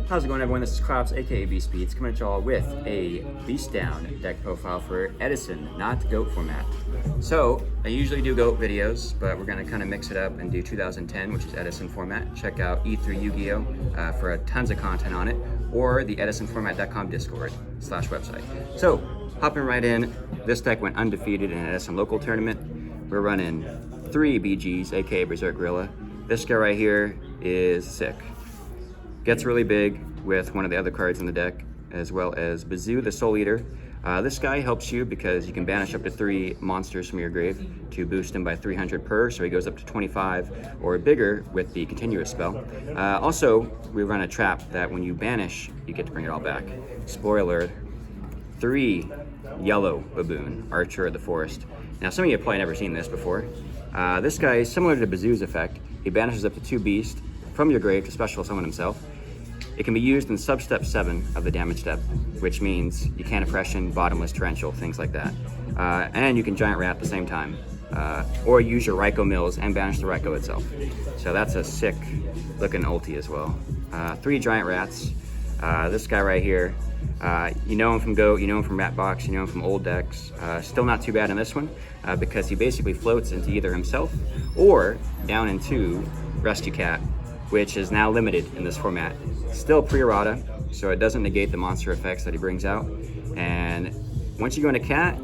How's it going, everyone? This is Crops, aka Beast Beats, coming at y'all with a Beast Down deck profile for Edison, not GOAT format. So, I usually do GOAT videos, but we're going to kind of mix it up and do 2010, which is Edison format. Check out E3 Yugioh for tons of content on it, or the edisonformat.com Discord/website. So, hopping right in, this deck went undefeated in an Edison local tournament. We're running 3 BGs, aka Berserk Gorilla. This guy right here is sick. Gets really big with one of the other cards in the deck, as well as Baboon, the Soul Eater. This guy helps you because you can banish up to 3 monsters from your grave to boost him by 300 per, so he goes up to 25 or bigger with the continuous spell. Also, we run a trap that when you banish, you get to bring it all back. Spoiler, 3 yellow Baboon, Archer of the Forest. Now, some of you have probably never seen this before. This guy is similar to Baboon's effect. He banishes up to 2 beasts from your grave to special summon himself. It can be used in sub-step 7 of the damage step, which means you can't oppression, bottomless, torrential, things like that. And you can giant rat at the same time, or use your Raikou mills and banish the Raikou itself. So that's a sick looking ulti as well. 3 giant rats. This guy right here, you know him from GOAT, you know him from Ratbox, you know him from old decks. Still not too bad in this one, because he basically floats into either himself or down into Rescue Cat, which is now limited in this format. Still pre-errata, so it doesn't negate the monster effects that he brings out. And once you go into Cat,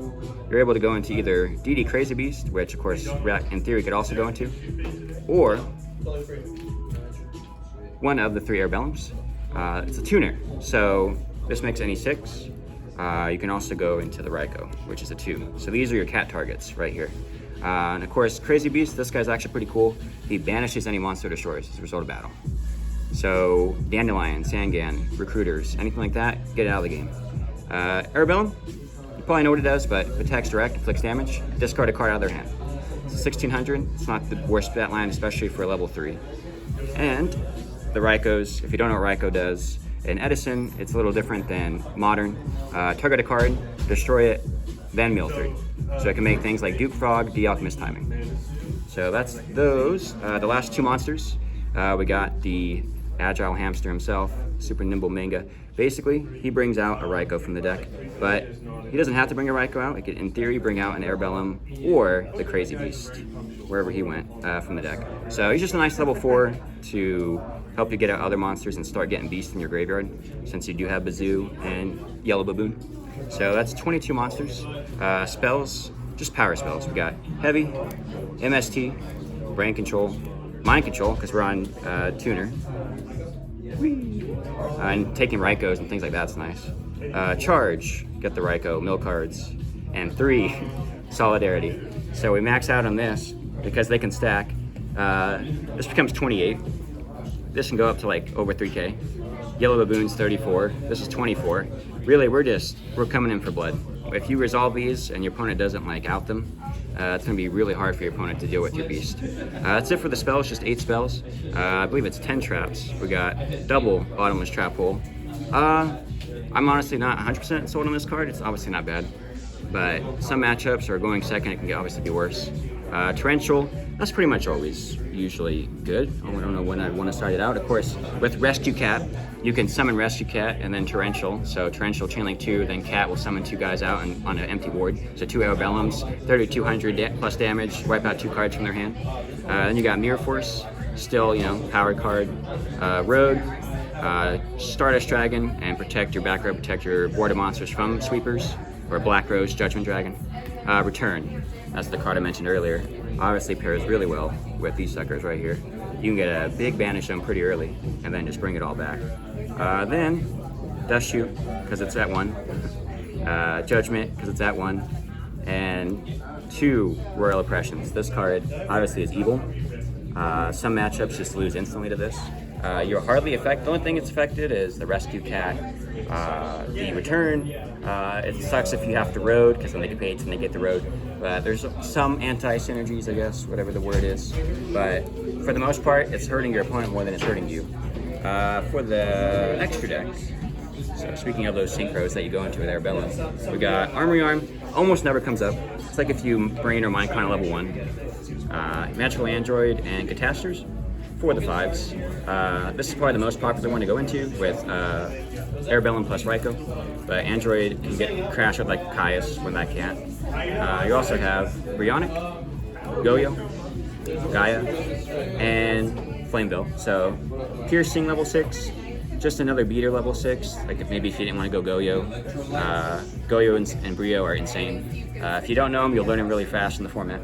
you're able to go into either DD Crazy Beast, which of course in theory could also go into, or one of the 3 Airbellums. It's a tuner, so this makes any 6. You can also go into the Raikou, which is a 2. So these are your Cat targets right here. And of course, Crazy Beast, this guy's actually pretty cool. He banishes any monster destroyers as a result of battle. So, Dandelion, Sangan, Recruiters, anything like that, get it out of the game. Airbellum, you probably know what it does, but if attacks direct, inflicts damage, discard a card out of their hand. It's 1600, it's not the worst stat line, especially for level 3. And the Raikous, if you don't know what Raikou does, in Edison, it's a little different than Modern. Target a card, destroy it, then mill 3. So it can make things like Duke Frog, De-Alchemist Timing. So that's those. The last 2 monsters, we got the Agile Hamster himself, Super Nimble Manga. Basically, he brings out a Raikou from the deck, but he doesn't have to bring a Raikou out. He could, in theory, bring out an Airbellum or the Crazy Beast, wherever he went from the deck. So he's just a nice level 4 to help you get out other monsters and start getting beasts in your graveyard, since you do have Baboon and Yellow Baboon. So that's 22 monsters. Spells, just power spells. We got Heavy, MST, Brain Control, Mind Control, because we're on Tuner. And taking Raikous and things like that's nice. Charge, get the Raikou, mill cards. And 3, Solidarity. So we max out on this because they can stack. This becomes 28. This can go up to like over 3k. Yellow Baboon's 34. This is 24. Really, we're coming in for blood. If you resolve these and your opponent doesn't like out them, it's going to be really hard for your opponent to deal with your beast. That's it for the spells, just 8 spells. I believe it's 10 traps. We got double bottomless trap hole. I'm honestly not 100% sold on this card. It's obviously not bad, but some matchups are going second. It can obviously be worse. Torrential, that's pretty much always usually good. I don't know when I want to start it out. Of course, with Rescue Cat, you can summon Rescue Cat and then Torrential. So Torrential, Chainlink 2, then Cat will summon 2 guys out on an empty board. So 2 Airbellums, 3200 plus damage, wipe out 2 cards from their hand. Then you got Mirror Force, still, you know, powered card. Rogue, Stardust Dragon, and protect your back row, protect your border monsters from sweepers. Or Black Rose, Judgment Dragon. Return, that's the card I mentioned earlier. Obviously pairs really well with these suckers right here. You can get a big banish them pretty early, and then just bring it all back. Then, Dust Shoot, because it's at 1. Judgment, because it's at 1. And 2 Royal Oppressions. This card obviously is evil. Some matchups just lose instantly to this. You're hardly affected. The only thing it's affected is the Rescue Cat, the Return. It sucks if you have to road, because then they get paid to negate the road. But there's some anti-synergies, I guess, whatever the word is. But for the most part, it's hurting your opponent more than it's hurting you. For the extra decks, so speaking of those synchros that you go into with Airbellum, we got Armory Arm, almost never comes up. It's like if you Brain or Mind Con level 1. Magical Android and Catasters. for the 5s. This is probably the most popular one to go into with Arabellum plus Raikou, but Android can get crashed with like Caius when that can't. You also have Brionic, Yugioh, Gaia, and Flameville. So Piercing level 6, just another beater level 6. Like if you didn't want to go Yugioh, Yugioh and Brio are insane. If you don't know them, you'll learn them really fast in the format.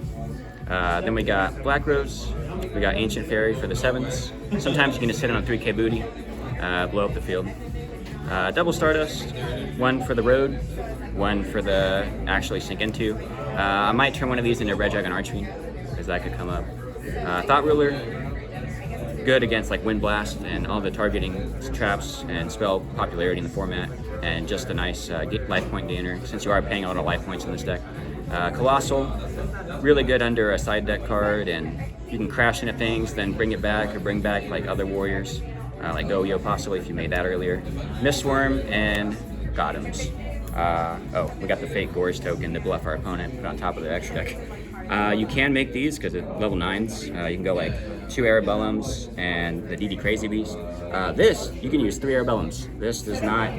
Then we got Black Rose, we got Ancient Fairy for the 7s. Sometimes you can just hit it on 3k booty, blow up the field. Double Stardust, 1 for the road, 1 for the actually sink into. I might turn one of these into Regidragon Archfiend, because that could come up. Thought Ruler, good against like Wind Blast and all the targeting traps and spell popularity in the format, and just a nice life point gainer since you are paying a lot of life points in this deck. Colossal, really good under a side deck card, and you can crash into things, then bring it back or bring back like other warriors, like Yugioh possibly if you made that earlier. Mistworm and Gotems. Oh, we got the fake Gorge token to bluff our opponent, put on top of the extra deck. You can make these because at level 9s, you can go like 2 Arabellums and the DD Crazy Beast. This, you can use 3 Arabellums. This does not,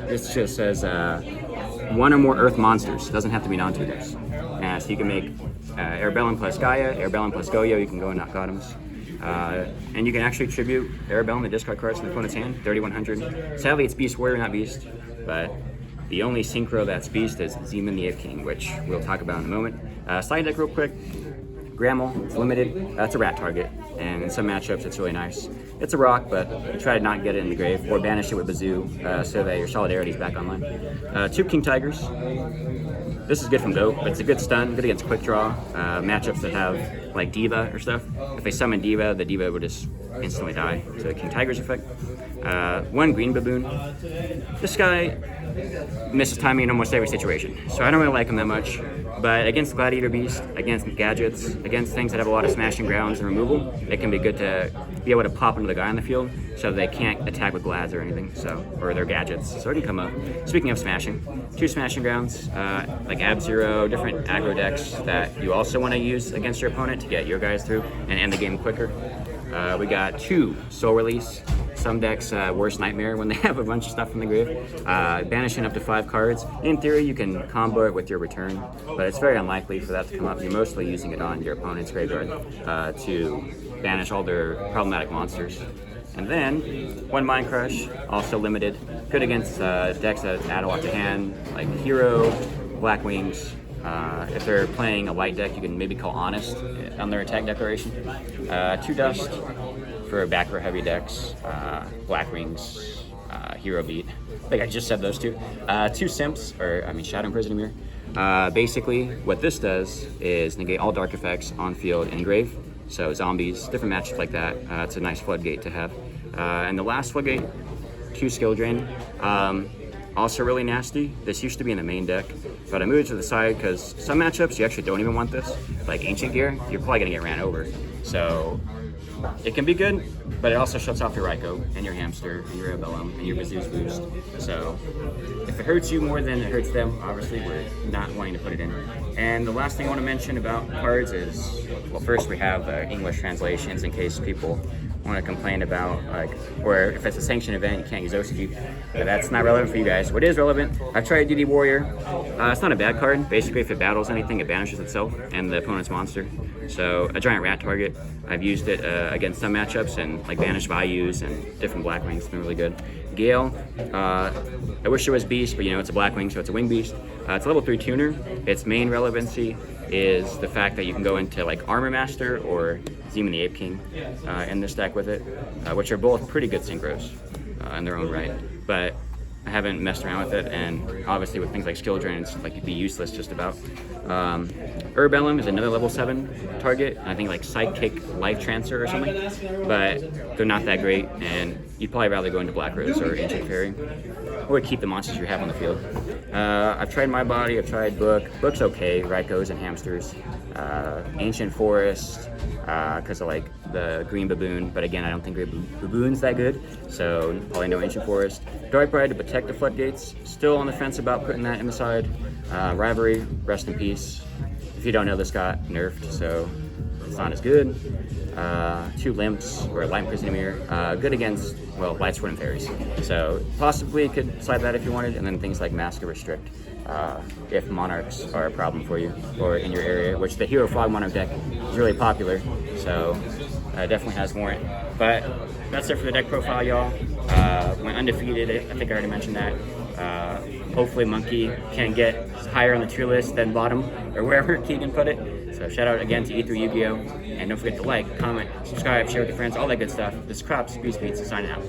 this just says 1 or more Earth monsters. It doesn't have to be non-tutors. So you can make Arabellum plus Gaia, Arabellum plus Yugioh, you can go and knock Gotems. And you can actually tribute Arabellum to discard cards from the opponent's hand, 3100. Sadly, it's Beast Warrior, not Beast, but the only synchro that's Beast is Zeman the Ape King, which we'll talk about in a moment. Side deck real quick. Grammel, it's limited. That's a rat target, and in some matchups it's really nice. It's a rock, but try to not get it in the grave, or banish it with Bazoo so that your Solidarity is back online. 2 King Tigers. This is good from Goat, but it's a good stun, good against quick draw. Matchups that have like Diva or stuff. If they summon Diva, the Diva would just instantly die. So the King Tigers effect. 1 Green Baboon. This guy misses timing in almost every situation, so I don't really like him that much. But against Gladiator Beast, against gadgets, against things that have a lot of smashing grounds and removal, it can be good to be able to pop into the guy on the field so they can't attack with glads or anything, or their gadgets, so it can come up. Speaking of smashing, 2 smashing grounds, like Ab-Zero, different aggro decks that you also want to use against your opponent to get your guys through and end the game quicker. We got 2 Soul Release. Some decks, worst nightmare when they have a bunch of stuff in the grave. Banishing up to 5 cards. In theory, you can combo it with your return, but it's very unlikely for that to come up. You're mostly using it on your opponent's graveyard to banish all their problematic monsters. And then 1 Mind Crush, also limited. Good against decks that add a lot to hand, like Hero, Black Wings. If they're playing a light deck, you can maybe call Honest on their attack declaration. 2 Dust for back row heavy decks, Black Wings, Hero Beat. I think I just said those 2. 2 Simps, Shadow Imprison Mirror. Basically, what this does is negate all dark effects on field and grave. So zombies, different matchups like that. It's a nice floodgate to have. And the last floodgate, 2 Skill Drain. Also really nasty. This used to be in the main deck, but I moved it to the side because some matchups you actually don't even want this. Like Ancient Gear, you're probably gonna get ran over. So it can be good, but it also shuts off your Raikou and your Hamster and your Arabellum and your Bazoo's Boost. So if it hurts you more than it hurts them, obviously we're not wanting to put it in. And the last thing I want to mention about cards is, well, first we have English translations in case people want to complain about, or if it's a sanctioned event, you can't use OCG. But that's not relevant for you guys. What is relevant, I've tried DD Warrior. It's not a bad card. Basically, if it battles anything, it banishes itself and the opponent's monster. So a giant rat target. I've used it against some matchups and like Banish Values and different Black Wings. It's been really good. Gale, I wish it was Beast, but it's a Black Wing, so it's a Wing Beast. It's a level 3 tuner. Its main relevancy is the fact that you can go into like Armor Master or Zeman the Ape King in this deck with it, which are both pretty good synchros in their own right. But I haven't messed around with it, and obviously with things like Skill Drain, it's like it'd be useless just about. Arabellum is another level 7 target, and I think like Sidekick Life Transfer or something, but they're not that great, and you'd probably rather go into Black Rose or Ancient Fairy, or keep the monsters you have on the field. I've tried My Body, I've tried Book. Book's okay, Raikous and Hamsters. Ancient Forest, because of like the Green Baboon, but again, I don't think Green Baboon's that good, so probably no Ancient Forest. Dark Bride to protect the floodgates, still on the fence about putting that in the side. Rivalry, rest in peace. If you don't know, this got nerfed, so it's not as good. 2 Limps, or Light Imprisoning Mirror, good against, well, Light Sword and Fairies. So possibly could slide that if you wanted, and then things like Mask or Restrict, if Monarchs are a problem for you, or in your area, which the Hero Fog Monarch deck is really popular, so definitely has warrant. But that's it for the deck profile, y'all. Went undefeated, I think I already mentioned that. Hopefully Monke can get higher on the tier list than bottom, or wherever Keegan put it. So shout out again to E3 Yugioh, and don't forget to like, comment, subscribe, share with your friends, all that good stuff. This is Crops, Beast Beats, signing out.